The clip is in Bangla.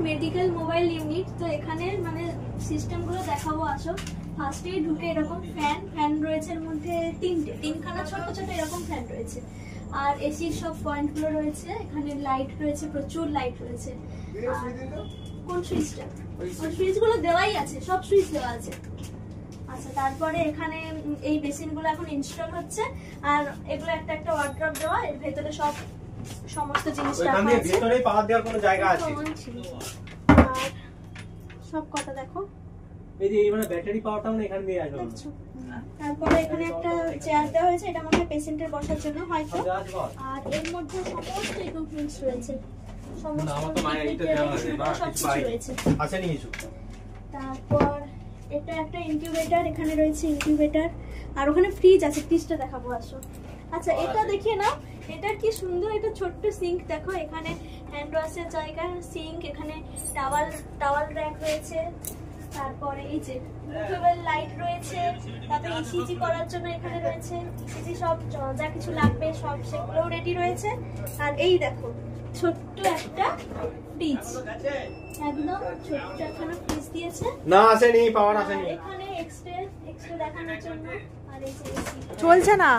মেডিকেল মোবাইল ইউনিট, তো এখানে মানে সিস্টেমগুলো দেখাবো। আসো, ফার্স্টেই ঢুকে এরকম ফ্যান রয়েছে, এর মধ্যে তিনখানা ছোট ছোট এরকম ফ্যান রয়েছে, আর এসির সব পয়েন্টগুলো রয়েছে। এখানে লাইট রয়েছে, প্রচুর লাইট রয়েছে। কোন সুইচটা? ওই সুইচগুলো দেওয়াই আছে, সব সুইচ দেওয়া আছে। আচ্ছা, তারপরে এখানে এই বেসিনগুলো এখন ইনস্টল হচ্ছে, আর এগুলো একটা একটা ওয়ার্ড্রপ দেওয়া, এর ভেতরে সমস্ত জিনিস রাখা আছে। এখানে ভেতরেই পাওয়ার দেওয়ার কোনো জায়গা আছে। আর সব কটা দেখো, এই যে মানে ব্যাটারি পাওয়ারটাও না এখানে দিয়ে আসবে। তারপরে এখানে একটা চেয়ার দেওয়া হয়েছে, এটা মনে হয় পেশেন্টের বসার জন্য হয়তো। আর এর মধ্যে সমস্ত ইকুইপমেন্টস রয়েছে, তারপর এটা একটা ইনকিউবেটর, এখানে রয়েছে ইনকিউবেটর, আর ওখানে ফ্রিজ আছে, ফ্রিজটা দেখাবো আসো। আচ্ছা, এটা দেখিয়ে নাও, এটা কি সুন্দর, এটা ছোট্ট সিঙ্ক দেখো, এখানে হ্যান্ড ওয়াশের জায়গা, সিঙ্ক, এখানে টাওয়াল র্যাক রয়েছে। তারপরে এই যে মুভেবল লাইট রয়েছে, তারপরে ইসিজি করার জন্য এখানে রয়েছে ইসিজি, সব যা কিছু লাগবে সব সেগুলোও রেডি রয়েছে। আর এই দেখো ছোট্ট একটা ফ্রিজ, একদম ছোট্ট একটা ফ্রিজ দিয়েছে। না আসেনি, পাওয়ার আসেনি। এখানে এক্সট্রা দেখানোর জন্য। আর এই যে চলছে না।